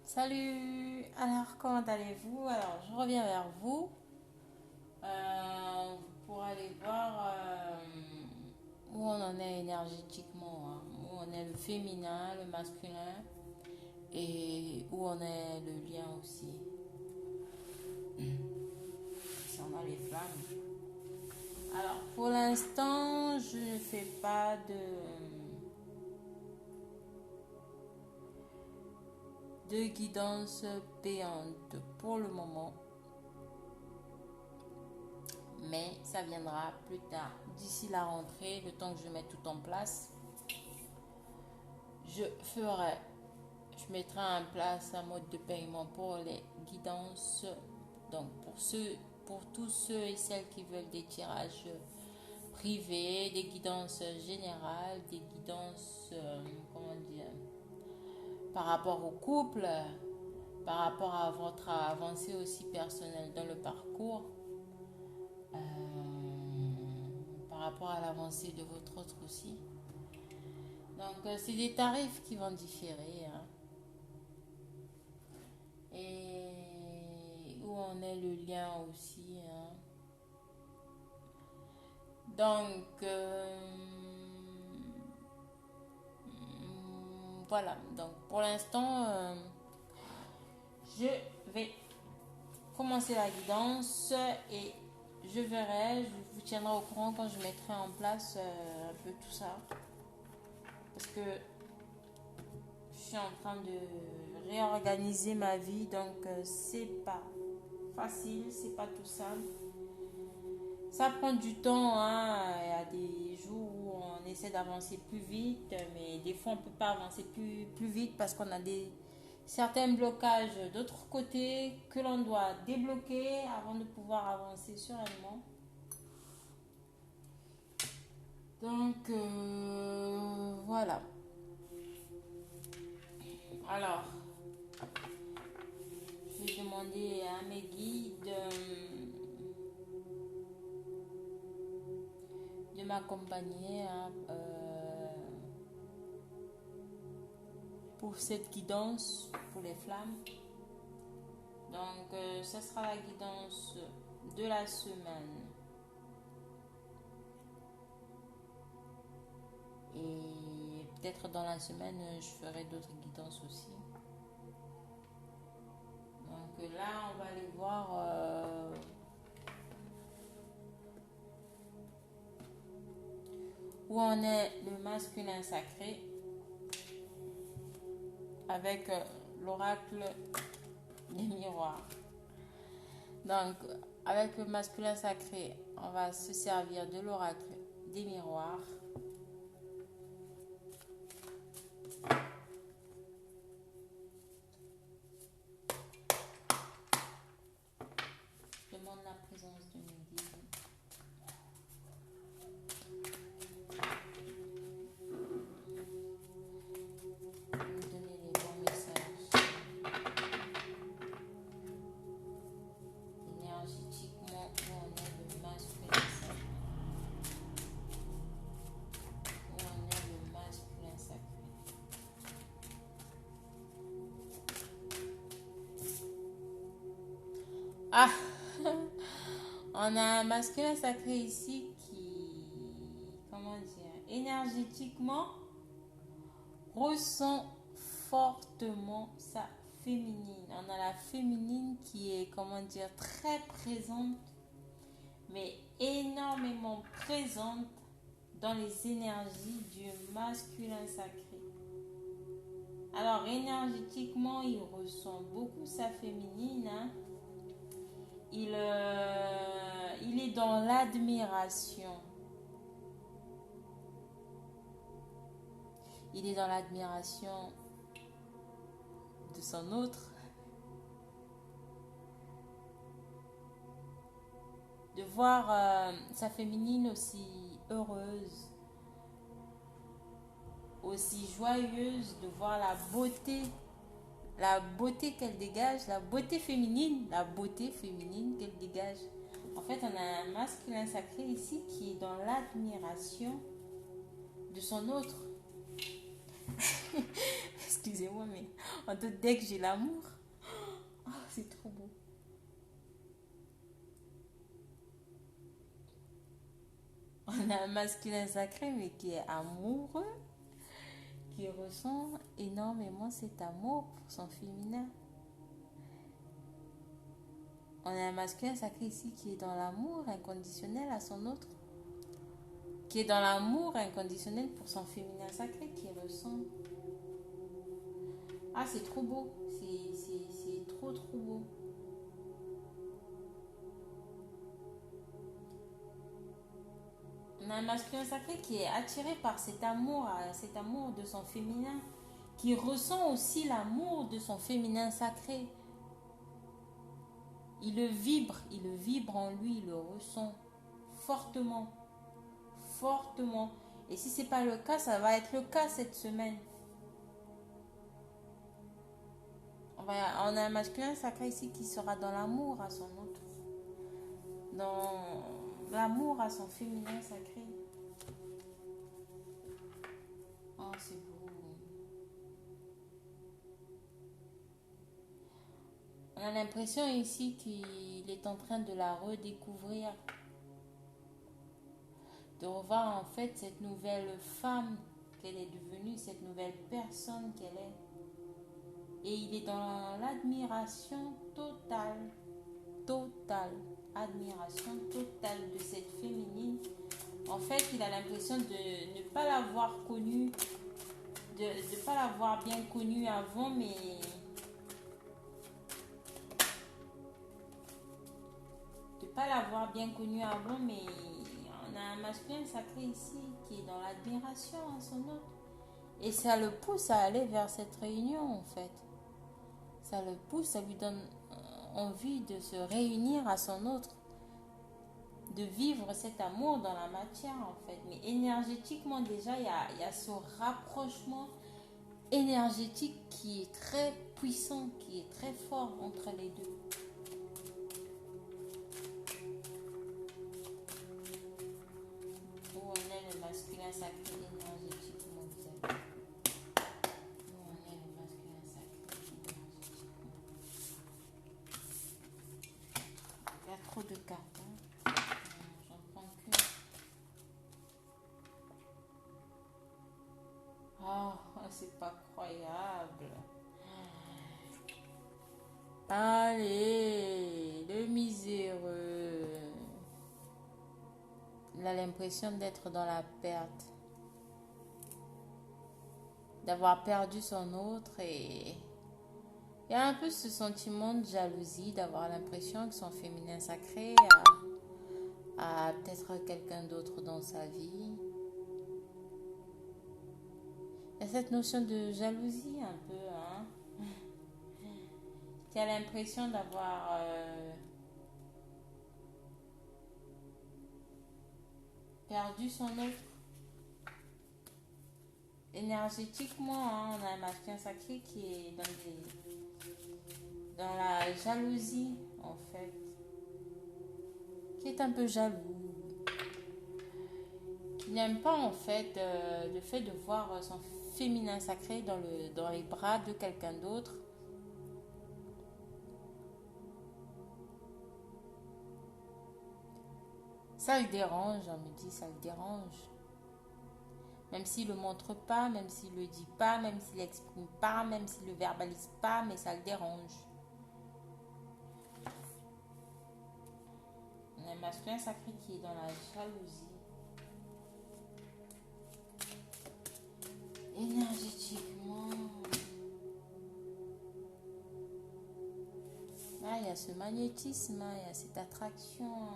Salut, alors comment allez-vous? Alors je reviens vers vous pour aller voir où on en est énergétiquement, hein, où on est le féminin, le masculin et où on est le lien aussi, si on a les flammes. Alors pour l'instant je ne fais pas de guidance payante pour le moment. Mais ça viendra plus tard. D'ici la rentrée, le temps que je mette tout en place, je ferai, je mettrai en place un mode de paiement pour les guidances. Donc pour tous ceux et celles qui veulent des tirages privés, des guidances générales, des guidances, comment dire, par rapport au couple, par rapport à votre avancée aussi personnelle dans le parcours. Par rapport à l'avancée de votre autre aussi. Donc, c'est des tarifs qui vont différer, hein. Et où on est le lien aussi, hein. Donc, voilà. Donc, pour l'instant, je vais commencer la guidance et je verrai, je vous tiendrai au courant quand je mettrai en place un peu tout ça. Parce que je suis en train de réorganiser ma vie, donc c'est pas facile, c'est pas tout simple. Ça prend du temps, hein. Il y a des jours où on essaie d'avancer plus vite, mais des fois on peut pas avancer plus vite parce qu'on a certains blocages d'autre côté que l'on doit débloquer avant de pouvoir avancer sereinement. Donc voilà. Alors, je vais demander à mes guides de m'accompagner, hein, pour cette guidance pour les flammes. Donc, ça sera la guidance de la semaine. Et peut-être dans la semaine, je ferai d'autres guidances aussi. Donc là, on va aller voir où en est le masculin sacré avec l'oracle des miroirs. Donc, avec le masculin sacré, on va se servir de l'oracle des miroirs. Je demande la présence de mes guides. Nous donner les bons messages. Énergétiquement, où on est le masculin sacré. Où on est le masculin sacré. Ah, on a un masculin sacré ici qui, comment dire, énergétiquement ressent fortement sa féminine. On a la féminine qui est, comment dire, très présente, mais énormément présente dans les énergies du masculin sacré. Alors, énergétiquement, il ressent beaucoup sa féminine, hein. Il est dans l'admiration. Il est dans l'admiration de son autre. De voir sa féminine aussi heureuse, aussi joyeuse, de voir la beauté qu'elle dégage, la beauté féminine qu'elle dégage. En fait, on a un masculin sacré ici qui est dans l'admiration de son autre. Parce excusez-moi, mais en tout dès que j'ai l'amour, oh, c'est trop beau. On a un masculin sacré, mais qui est amoureux, qui ressent énormément cet amour pour son féminin. On a un masculin sacré ici qui est dans l'amour inconditionnel à son autre, qui est dans l'amour inconditionnel pour son féminin sacré, qui ressent. Ah, c'est trop beau, c'est trop trop beau. On a un masculin sacré qui est attiré par cet amour de son féminin, qui ressent aussi l'amour de son féminin sacré. Il le vibre en lui, il le ressent fortement, fortement. Et si ce n'est pas le cas, ça va être le cas cette semaine. On a un masculin sacré ici qui sera dans l'amour à son autre, dans l'amour à son féminin sacré. Oh, c'est beau. On a l'impression ici qu'il est en train de la redécouvrir, de revoir en fait cette nouvelle femme qu'elle est devenue, cette nouvelle personne qu'elle est. Et il est dans l'admiration totale, admiration totale de cette féminine. En fait, il a l'impression de ne pas l'avoir connue, de ne pas l'avoir bien connue avant, mais on a un masculin sacré ici qui est dans l'admiration à son autre. Et ça le pousse à aller vers cette réunion en fait. Ça le pousse, ça lui donne envie de se réunir à son autre, de vivre cet amour dans la matière en fait. Mais énergétiquement déjà, il y a ce rapprochement énergétique qui est très puissant, qui est très fort entre les deux. Où on est le masculin sacré énergétiquement, vous savez. Où on est le masculin sacré énergétiquement. Il y a trop de cartes. Hein. J'en prends que. Oh, c'est pas croyable. Allez, le miséreux. Il a l'impression d'être dans la perte, d'avoir perdu son autre, et il y a un peu ce sentiment de jalousie, d'avoir l'impression que son féminin sacré a peut-être quelqu'un d'autre dans sa vie. Il y a cette notion de jalousie un peu, hein, qui a l'impression d'avoir perdu son autre. Énergétiquement, hein, on a un masculin sacré qui est dans la jalousie, en fait. Qui est un peu jaloux. Qui n'aime pas, en fait, le fait de voir son féminin sacré dans les bras de quelqu'un d'autre. Ça le dérange, on me dit, ça le dérange. Même s'il ne le montre pas, même s'il ne le dit pas, même s'il l'exprime pas, même s'il ne le verbalise pas, mais ça le dérange. On a un masculin sacré qui est dans la jalousie. Énergétiquement. Là, il y a ce magnétisme, il y a cette attraction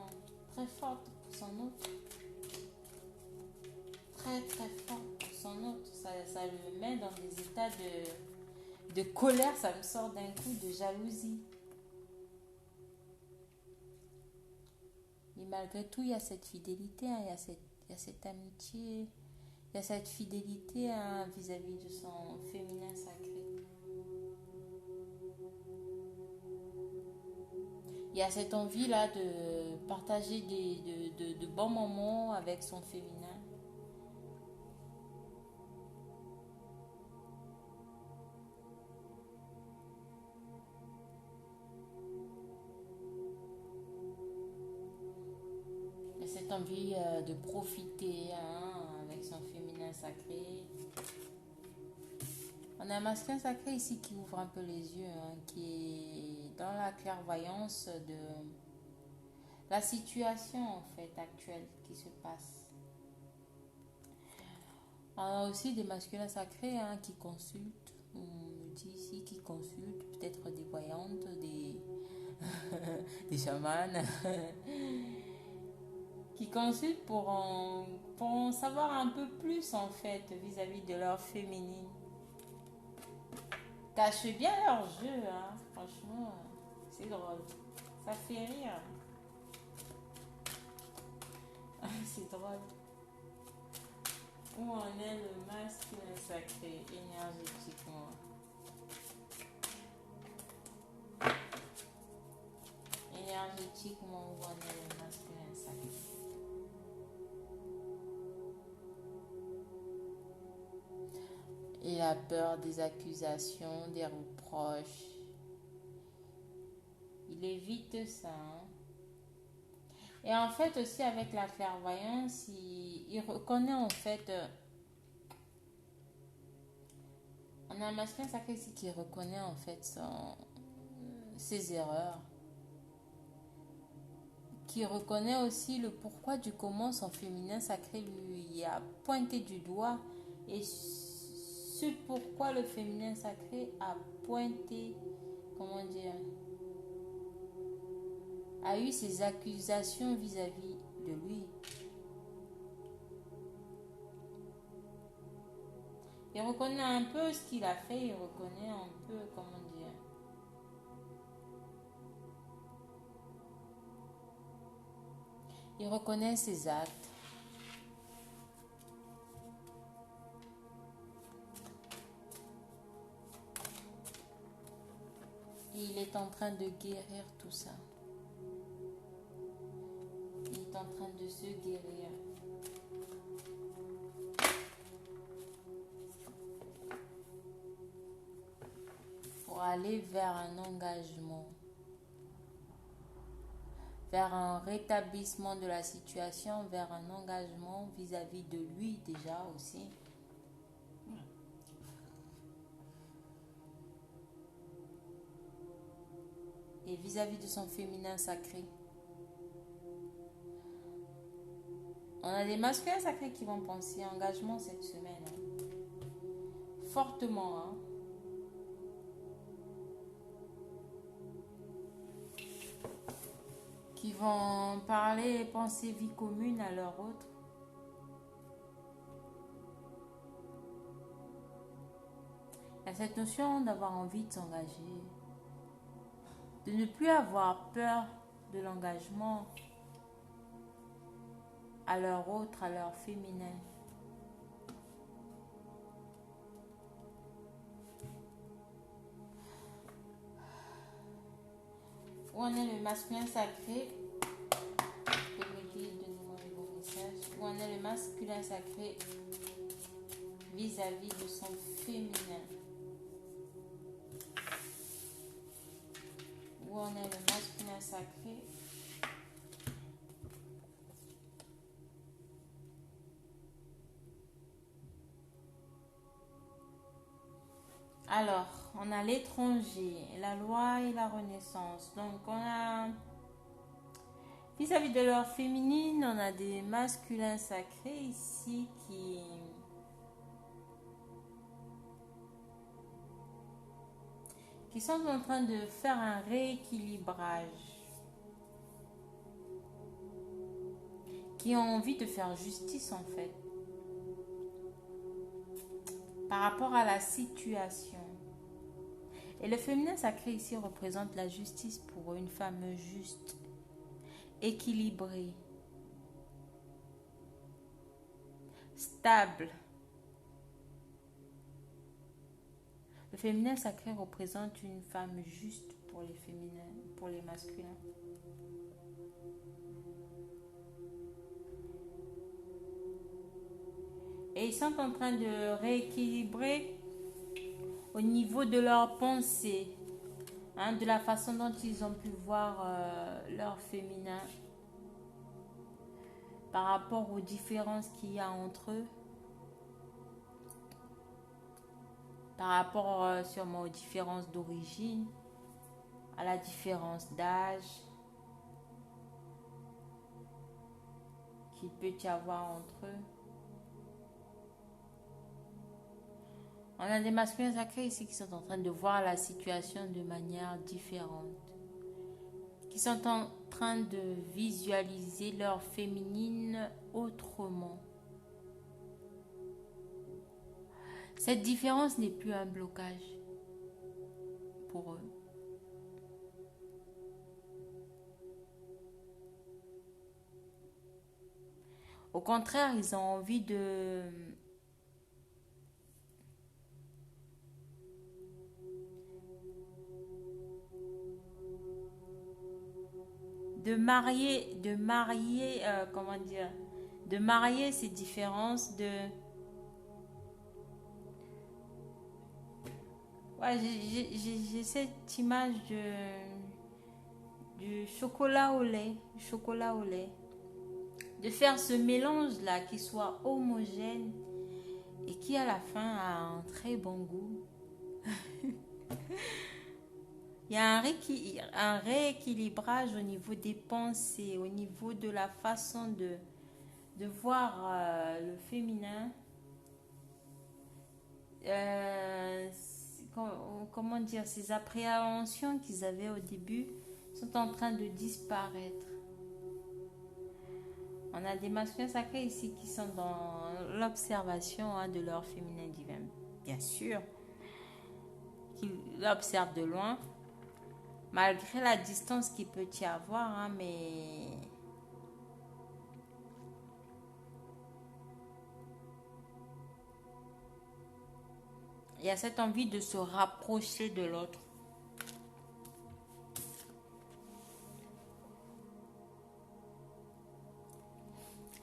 très forte pour son autre. Très très fort pour son autre. Ça le met dans des états de colère, ça me sort d'un coup de jalousie. Mais malgré tout, il y a cette fidélité, hein, il y a cette amitié, il y a cette fidélité, hein, vis-à-vis de son féminin sacré. Il y a cette envie-là de partager de bons moments avec son féminin. envie de profiter avec son féminin sacré. On a un masculin sacré ici qui ouvre un peu les yeux, qui est dans la clairvoyance de la situation en fait actuelle qui se passe. On a aussi des masculins sacrés qui consultent, on me dit ici, qui consultent, peut-être des voyantes, des chamanes, qui consultent pour en savoir un peu plus en fait vis-à-vis de leur féminine. Cachent bien leur jeu, franchement, c'est drôle, ça fait rire. C'est drôle. Où en est le masculin sacré énergétiquement? Énergétiquement, où en est le masculin sacré? Il a peur des accusations, des reproches. Il évite ça. Et en fait aussi avec la clairvoyance, il reconnaît en fait... on a un masculin sacré ici qui reconnaît en fait ses erreurs. Qui reconnaît aussi le pourquoi du comment son féminin sacré lui a pointé du doigt. Et ce pourquoi le féminin sacré a pointé, comment dire... a eu ses accusations vis-à-vis de lui. Il reconnaît un peu ce qu'il a fait, il reconnaît un peu, comment dire... il reconnaît ses actes. Et il est en train de guérir tout ça. Il est en train de se guérir. Pour aller vers un engagement. Vers un rétablissement de la situation, vers un engagement vis-à-vis de lui déjà aussi. Et vis-à-vis de son féminin sacré. On a des masculins sacrés qui vont penser engagement cette semaine. Fortement. Qui vont parler et penser vie commune à leur autre. Il y a cette notion d'avoir envie de s'engager. De ne plus avoir peur de l'engagement à leur autre, à leur féminin. Où en est le masculin sacré? Donnez-moi le bon message. Où en est le masculin sacré vis-à-vis de son féminin? Où en est le masculin sacré? Alors, on a l'étranger, la loi et la renaissance. Donc, on a, vis-à-vis de leur féminine, on a des masculins sacrés ici qui sont en train de faire un rééquilibrage. Qui ont envie de faire justice en fait. Par rapport à la situation. Et le féminin sacré ici représente la justice pour une femme juste, équilibrée, stable. Le féminin sacré représente une femme juste pour les féminins, pour les masculins. Et ils sont en train de rééquilibrer au niveau de leur pensée, de la façon dont ils ont pu voir leur féminin. par rapport aux différences qu'il y a entre eux, par rapport sûrement aux différences d'origine, à la différence d'âge qu'il peut y avoir entre eux. On a des masculins sacrés ici qui sont en train de voir la situation de manière différente, qui sont en train de visualiser leur féminine autrement. Cette différence n'est plus un blocage pour eux. Au contraire, ils ont envie de marier, comment dire, de marier ces différences ouais, j'ai cette image du chocolat au lait, de faire ce mélange là qui soit homogène et qui à la fin a un très bon goût. Il y a un rééquilibrage au niveau des pensées, au niveau de la façon de voir le féminin. Comment dire, ces appréhensions qu'ils avaient au début sont en train de disparaître. On a des masculins sacrés ici qui sont dans l'observation de leur féminin divin, bien sûr, qui l'observent de loin, malgré la distance qu'il peut y avoir, mais il y a cette envie de se rapprocher de l'autre.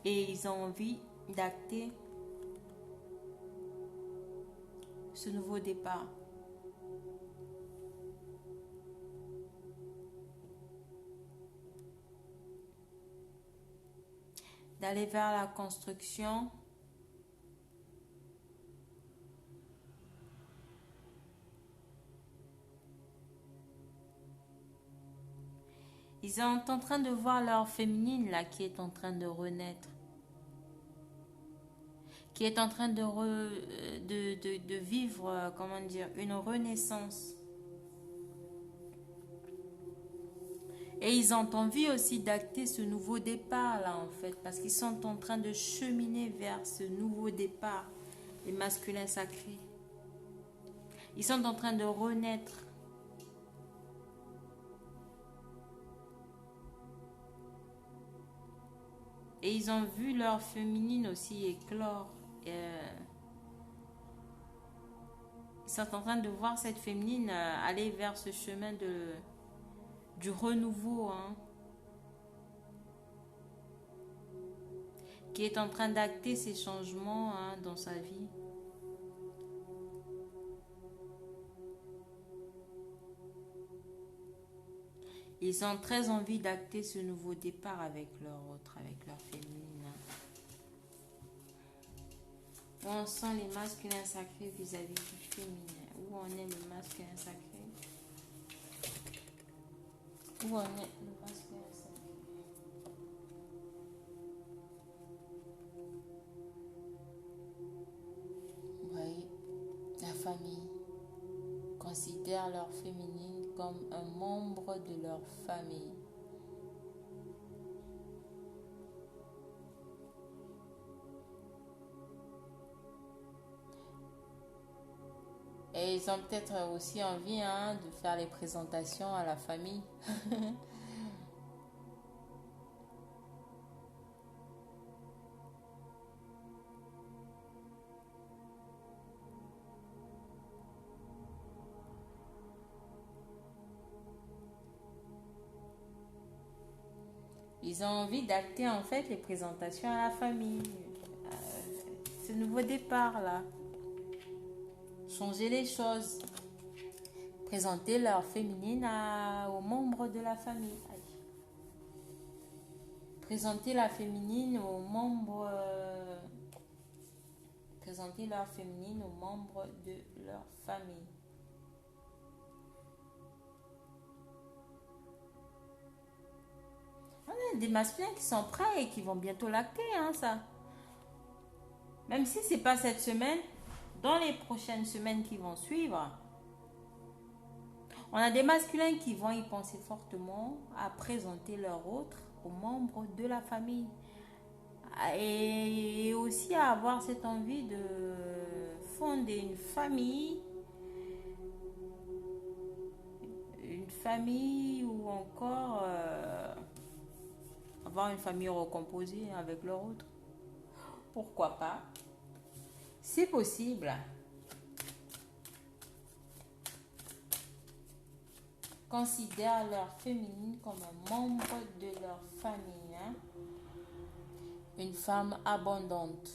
Et ils ont envie d'acter ce nouveau départ. D'aller vers la construction. Ils sont en train de voir leur féminine là qui est en train de renaître. Qui est en train de vivre, comment dire, une renaissance. Et ils ont envie aussi d'acter ce nouveau départ là en fait, parce qu'ils sont en train de cheminer vers ce nouveau départ, les masculins sacrés. Ils sont en train de renaître. Et ils ont vu leur féminine aussi éclore. Ils sont en train de voir cette féminine aller vers ce chemin du renouveau, qui est en train d'acter ces changements dans sa vie. Ils ont très envie d'acter ce nouveau départ avec leur autre, avec leur féminine. Où on sent les masculins sacrés vis-à-vis du féminin. Où on est le masculin sacré. Où on est le masculin sacré. Oui, la famille considère leur féminine comme un membre de leur famille. Et ils ont peut-être aussi envie de faire les présentations à la famille. Ils ont envie d'acter en fait les présentations à la famille. Ce nouveau départ là. Changer les choses. Présenter leur féminine aux membres de la famille. présenter la féminine aux membres, présenter leur féminine aux membres de leur famille. On a des masculins qui sont prêts et qui vont bientôt lacter, hein, ça. Même si c'est pas cette semaine, dans les prochaines semaines qui vont suivre, on a des masculins qui vont y penser fortement à présenter leur autre aux membres de la famille. Et aussi à avoir cette envie de fonder une famille ou encore avoir une famille recomposée avec leur autre. Pourquoi pas? C'est possible. Considèrent leur féminine comme un membre de leur famille. Hein? Une femme abondante.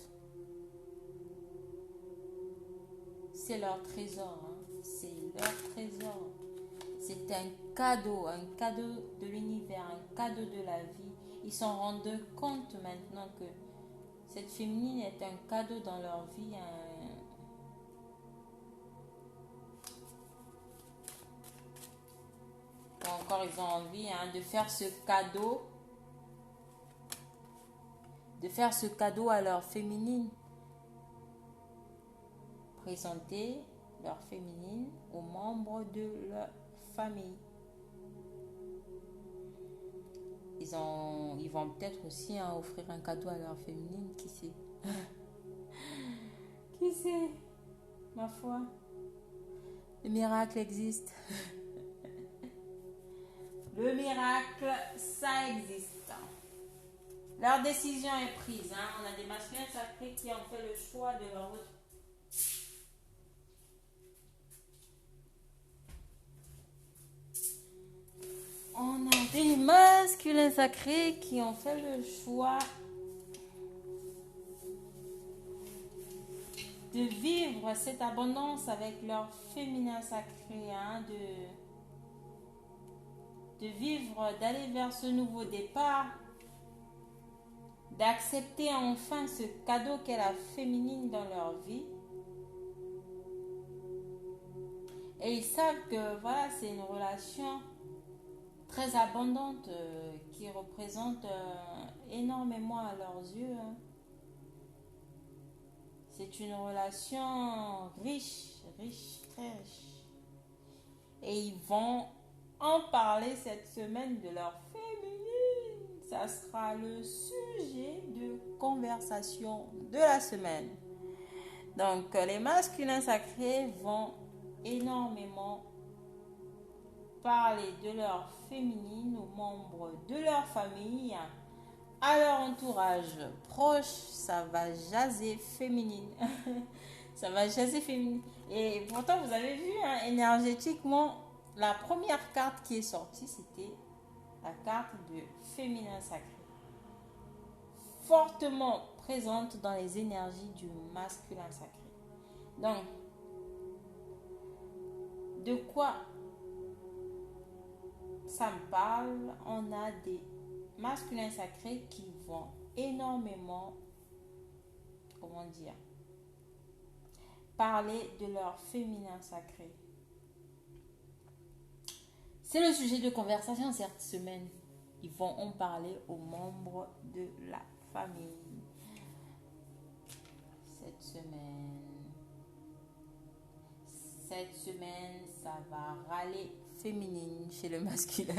C'est leur trésor. Hein? C'est leur trésor. C'est un cadeau de l'univers, un cadeau de la vie. Ils s'en rendent compte maintenant que cette féminine est un cadeau dans leur vie. Ou encore, ils ont envie de faire ce cadeau. De faire ce cadeau à leur féminine. Présenter leur féminine aux membres de leur famille. Ils vont peut-être aussi offrir un cadeau à leur féminine, qui sait. Qui sait, ma foi. Le miracle existe. Le miracle, ça existe. Leur décision est prise. Hein. On a des masculins sacrés qui ont fait le choix de leur autre. On a des masculins sacrés qui ont fait le choix de vivre cette abondance avec leur féminin sacré, hein, de vivre, d'aller vers ce nouveau départ, d'accepter enfin ce cadeau qu'est la féminine dans leur vie. Et ils savent que voilà, c'est une relation très abondante qui représente énormément à leurs yeux. Hein. C'est une relation riche, très riche. Et ils vont en parler cette semaine de leur féminine. Ça sera le sujet de conversation de la semaine. Donc, les masculins sacrés vont énormément parler de leur féminine aux membres de leur famille, à leur entourage proche. Ça va jaser féminine. Ça va jaser féminine. Et pourtant, vous avez vu, hein, énergétiquement, la première carte qui est sortie, c'était la carte de féminin sacré. Fortement présente dans les énergies du masculin sacré. Donc, de quoi ça me parle? On a des masculins sacrés qui vont énormément, parler de leur féminin sacré. C'est le sujet de conversation cette semaine. Ils vont en parler aux membres de la famille. Cette semaine, ça va râler féminine chez le masculin.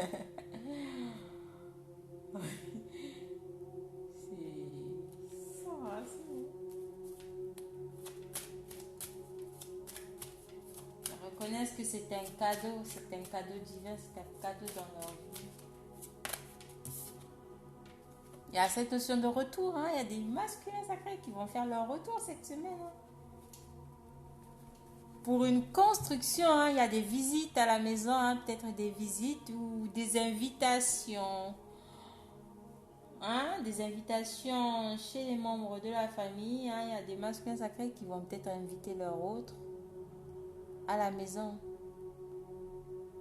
Reconnaissent que c'est un cadeau divin, c'est un cadeau dans leur vie. Il y a cette notion de retour, hein. Il y a des masculins sacrés qui vont faire leur retour cette semaine. Hein. Pour une construction, hein, il y a des visites à la maison, hein, peut-être des visites ou des invitations. Hein, des invitations chez les membres de la famille. Hein. Il y a des masculins sacrés qui vont peut-être inviter leur autre à la maison,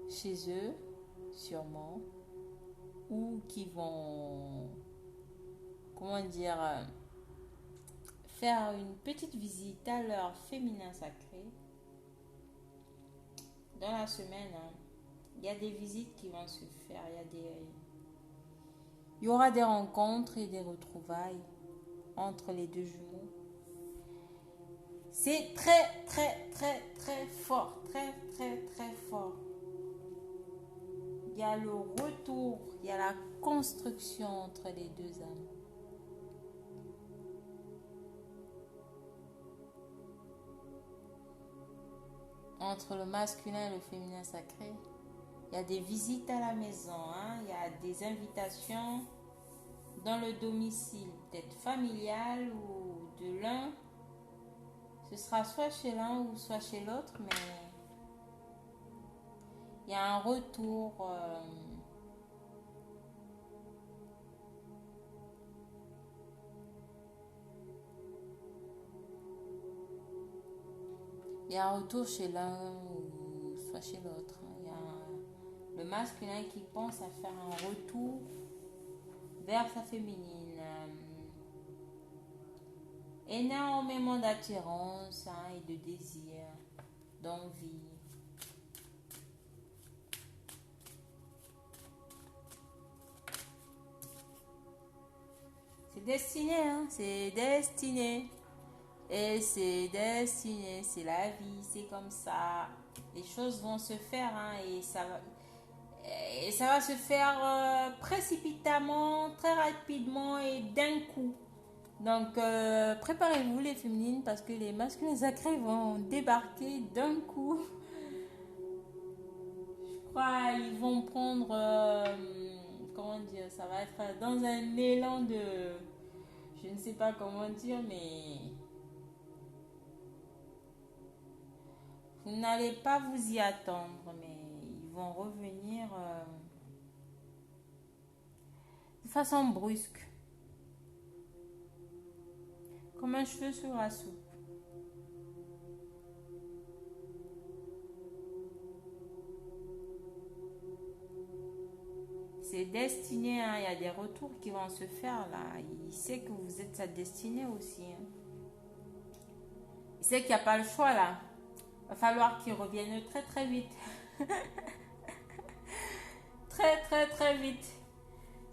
chez eux, sûrement, ou qui vont comment dire, faire une petite visite à leur féminin sacré. Dans la semaine, hein, il y a des visites qui vont se faire. Il y aura des rencontres et des retrouvailles entre les deux jumeaux. C'est très, très, très, très fort. Très, très, très fort. Il y a le retour, il y a la construction entre les deux âmes. Entre le masculin et le féminin sacré. Il y a des visites à la maison, hein? Il y a des invitations dans le domicile, peut-être familial ou de l'un. Ce sera soit chez l'un ou soit chez l'autre, mais il y a un retour. Il y a un retour chez l'un ou soit chez l'autre. Il y a le masculin qui pense à faire un retour vers sa féminine. Énormément d'attirance, hein, et de désir, d'envie. C'est destiné, hein, c'est destiné. Et c'est destiné, c'est la vie, c'est comme ça. Les choses vont se faire, hein, et ça va se faire précipitamment, très rapidement et d'un coup. Donc, préparez-vous les féminines parce que les masculins sacrés vont débarquer d'un coup. Je crois ils vont prendre, comment dire, ça va être dans un élan de, je ne sais pas comment dire, mais vous n'allez pas vous y attendre, mais ils vont revenir de façon brusque, comme un cheveu sur la soupe. C'est destiné, hein, il y a des retours qui vont se faire là. Il sait que vous êtes sa destinée aussi. Hein. Il sait qu'il n'y a pas le choix là. Il va falloir qu'il revienne très très vite. Très très très vite.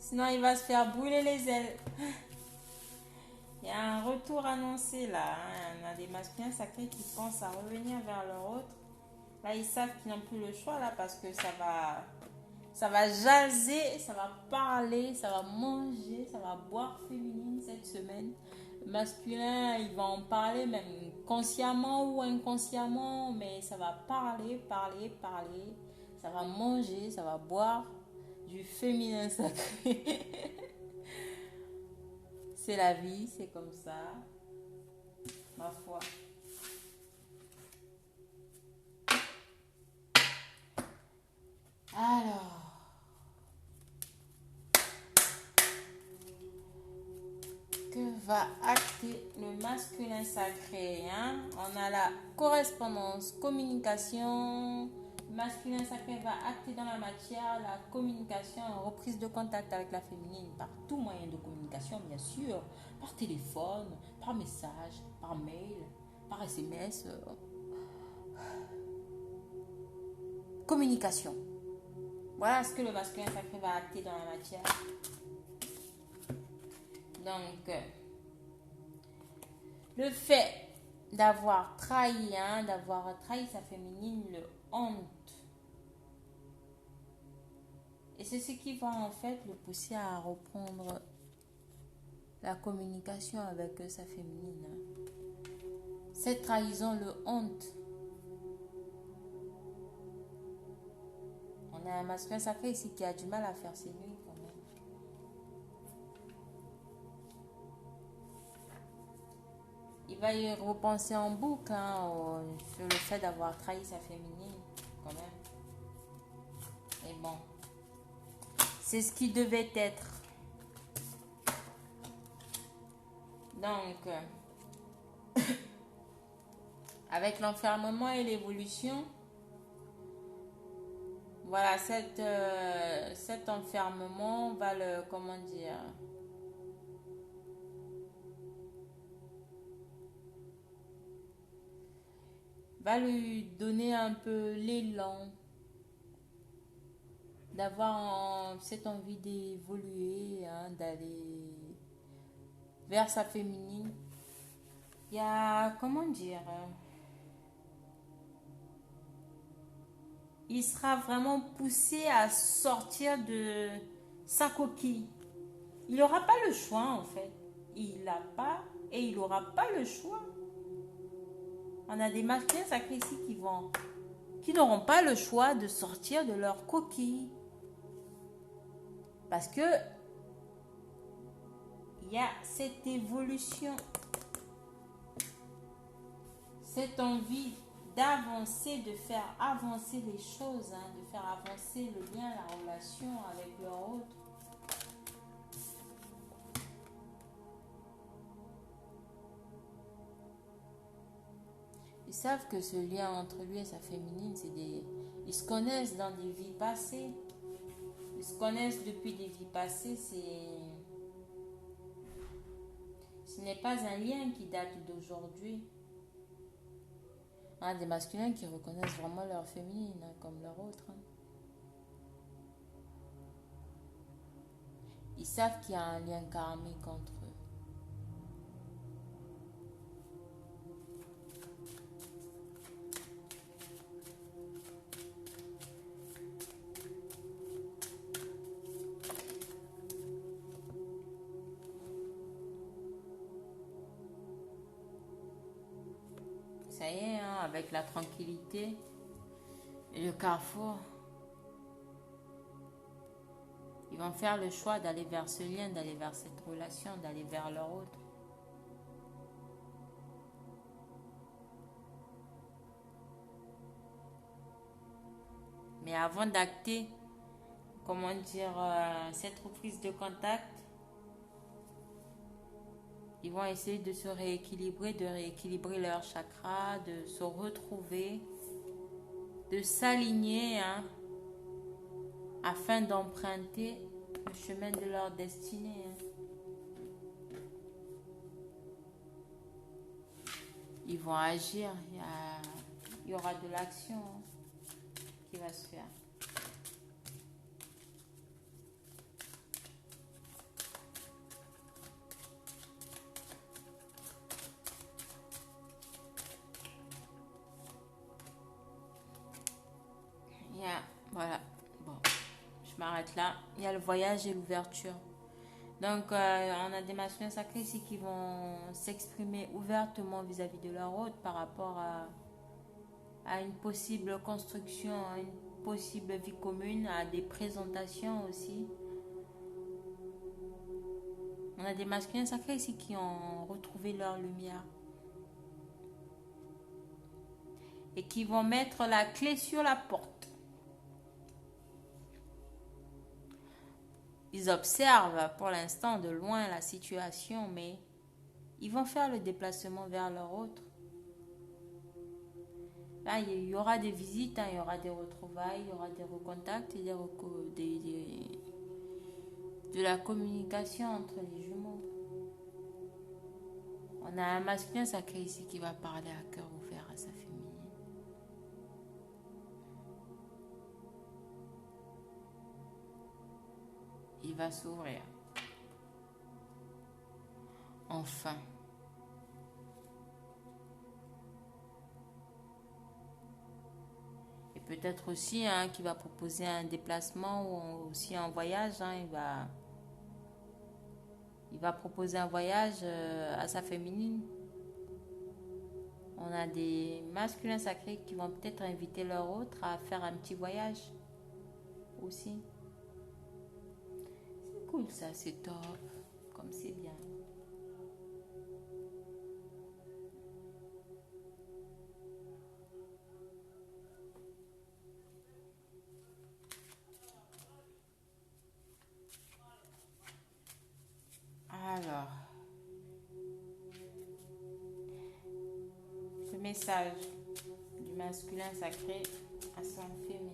Sinon il va se faire brûler les ailes. Il y a un retour annoncé là. Hein. On a des masculins sacrés qui pensent à revenir vers leur autre. Là ils savent qu'ils n'ont plus le choix là parce que ça va jaser, ça va parler, ça va manger, ça va boire féminine cette semaine. Le masculin, il va en parler même consciemment ou inconsciemment, mais ça va parler, parler, parler. Ça va manger, ça va boire du féminin sacré. C'est la vie, c'est comme ça. Ma foi. Alors. Que va acter le masculin sacré, hein? On a la correspondance, communication. Le masculin sacré va acter dans la matière la communication, reprise de contact avec la féminine par tout moyen de communication, bien sûr, par téléphone, par message, par mail, par SMS. Communication. Voilà ce que le masculin sacré va acter dans la matière. Donc, le fait d'avoir trahi, hein, d'avoir trahi sa féminine, le honte. Et c'est ce qui va en fait le pousser à reprendre la communication avec sa féminine. Cette trahison le honte. On a un masculin sacré ici qui a du mal à faire ses nuits. Il va y repenser en boucle, hein, sur le fait d'avoir trahi sa féminine, quand même. Mais bon, c'est ce qui devait être. Donc, avec l'enfermement et l'évolution, voilà, cet enfermement va le, comment dire, va lui donner un peu l'élan d'avoir cette envie d'évoluer, hein, d'aller vers sa féminine. Il y a, comment dire, il sera vraiment poussé à sortir de sa coquille. Il n'aura pas le choix en fait. Il n'a pas et il n'aura pas le choix. On a des masculins sacrés ici qui n'auront pas le choix de sortir de leur coquille. Parce que il y a cette évolution, cette envie d'avancer, de faire avancer les choses, hein, de faire avancer le lien, la relation avec leur autre. Ils savent que ce lien entre lui et sa féminine, ils se connaissent dans des vies passées. Ils se connaissent depuis des vies passées. Ce n'est pas un lien qui date d'aujourd'hui. Des masculins qui reconnaissent vraiment leur féminine, hein, comme leur autre. Hein. Ils savent qu'il y a un lien karmique entre eux. Ça y est, hein, avec la tranquillité et le carrefour, ils vont faire le choix d'aller vers ce lien, d'aller vers cette relation, d'aller vers leur autre. Mais avant d'acter, comment dire, cette reprise de contact, ils vont essayer de se rééquilibrer, de rééquilibrer leur chakra, de se retrouver, de s'aligner, hein, afin d'emprunter le chemin de leur destinée. Hein. Ils vont agir, il y aura de l'action, hein, qui va se faire. Voilà, bon, je m'arrête là. Il y a le voyage et l'ouverture. Donc, on a des masculins sacrés ici qui vont s'exprimer ouvertement vis-à-vis de leur hôte par rapport à une possible construction, à une possible vie commune, à des présentations aussi. On a des masculins sacrés ici qui ont retrouvé leur lumière et qui vont mettre la clé sur la porte. Ils observent pour l'instant de loin la situation, mais ils vont faire le déplacement vers leur autre. Là, il y aura des visites, hein, il y aura des retrouvailles, il y aura des recontacts et de la communication entre les jumeaux. On a un masculin sacré ici qui va parler à cœur ouvert à sa féminine. Il va s'ouvrir. Enfin. Et peut-être aussi, hein, qu'il va proposer un déplacement ou aussi un voyage. Hein, il va proposer un voyage à sa féminine. On a des masculins sacrés qui vont peut-être inviter leur autre à faire un petit voyage aussi. C'est cool ça, c'est top. Comme c'est bien. Alors, le message du masculin sacré à son féminin.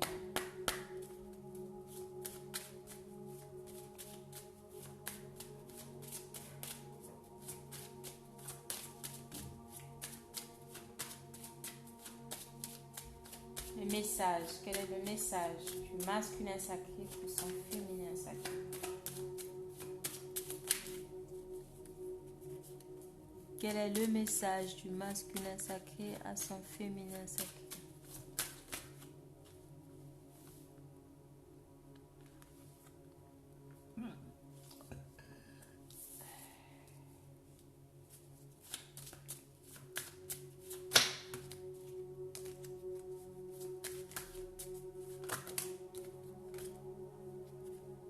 message? Quel est le message du masculin sacré pour son féminin sacré? Quel est le message du masculin sacré à son féminin sacré?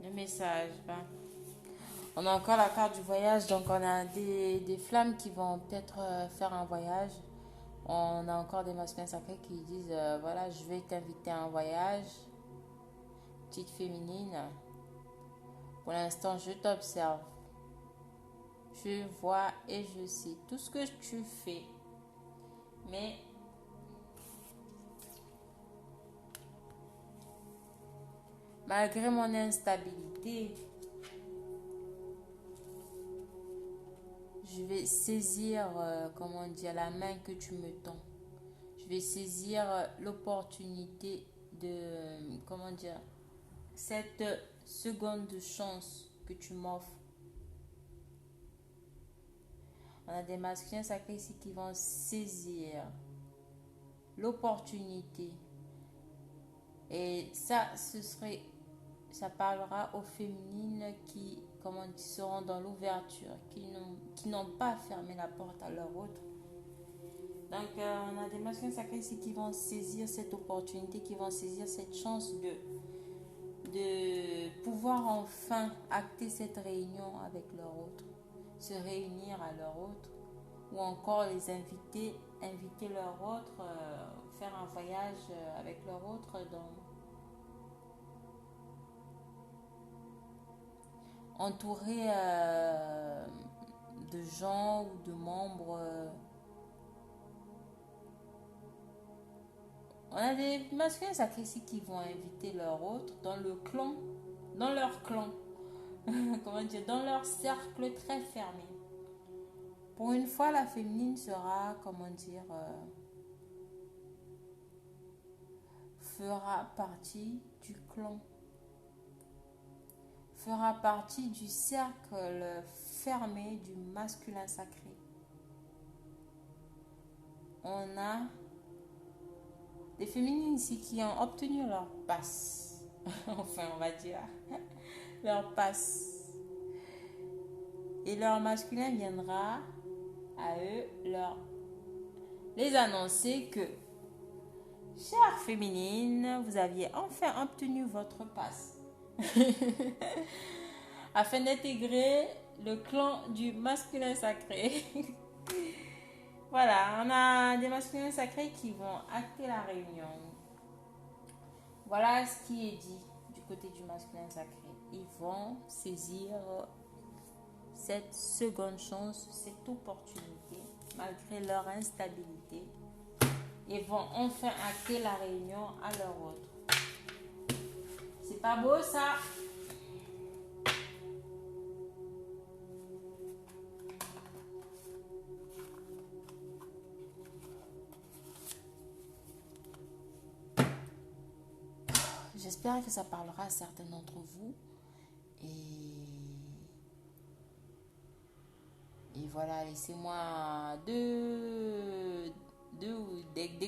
Le message, ben. On a encore la carte du voyage, donc on a des flammes qui vont peut-être faire un voyage. On a encore des masculins sacrés qui disent, voilà, je vais t'inviter à un voyage. Petite féminine, pour l'instant, je t'observe. Je vois et je sais tout ce que tu fais. Mais malgré mon instabilité, je vais saisir, comment dire, la main que tu me tends. Je vais saisir l'opportunité de, comment dire, cette seconde de chance que tu m'offres. On a des masculins sacrés ici qui vont saisir l'opportunité. Et ça, ça parlera aux féminines qui, seront dans l'ouverture, qui n'ont pas fermé la porte à leur autre. Donc, on a des masculins sacrés ici qui vont saisir cette opportunité, qui vont saisir cette chance de pouvoir enfin acter cette réunion avec leur autre, se réunir à leur autre, ou encore les inviter leur autre, faire un voyage avec leur autre entouré de gens ou de membres. On a des masculins sacrés ici qui vont inviter leur autre dans leur clan, comment dire, dans leur cercle très fermé. Pour une fois, la féminine sera, fera partie du clan, fera partie du cercle fermé du masculin sacré. On a des féminines ici qui ont obtenu leur passe, enfin on va dire, leur passe. Et leur masculin viendra à eux les annoncer que, chère féminine, vous aviez enfin obtenu votre passe afin d'intégrer le clan du masculin sacré. Voilà, on a des masculins sacrés qui vont acter la réunion. Voilà ce qui est dit du côté du masculin sacré. Ils vont saisir cette seconde chance, cette opportunité, malgré leur instabilité. Ils vont enfin acter la réunion à leur autre. C'est pas beau ça? J'espère que ça parlera à certains d'entre vous. Et voilà, laissez-moi des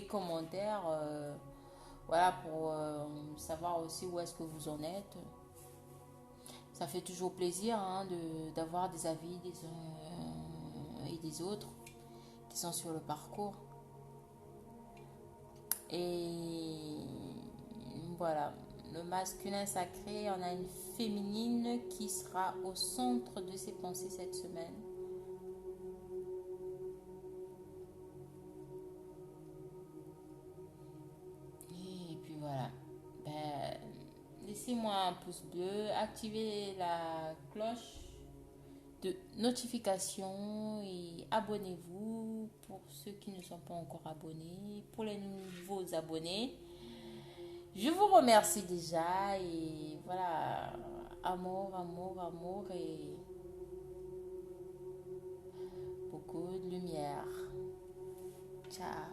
commentaires. Voilà, pour savoir aussi où est-ce que vous en êtes. Ça fait toujours plaisir d'avoir des avis des uns et des autres qui sont sur le parcours. Et voilà, le masculin sacré, on a une féminine qui sera au centre de ses pensées cette semaine. Et puis voilà, laissez-moi un pouce bleu, activez la cloche de notification et abonnez-vous pour ceux qui ne sont pas encore abonnés. Pour les nouveaux abonnés, je vous remercie déjà et voilà, amour et beaucoup de lumière. Ciao.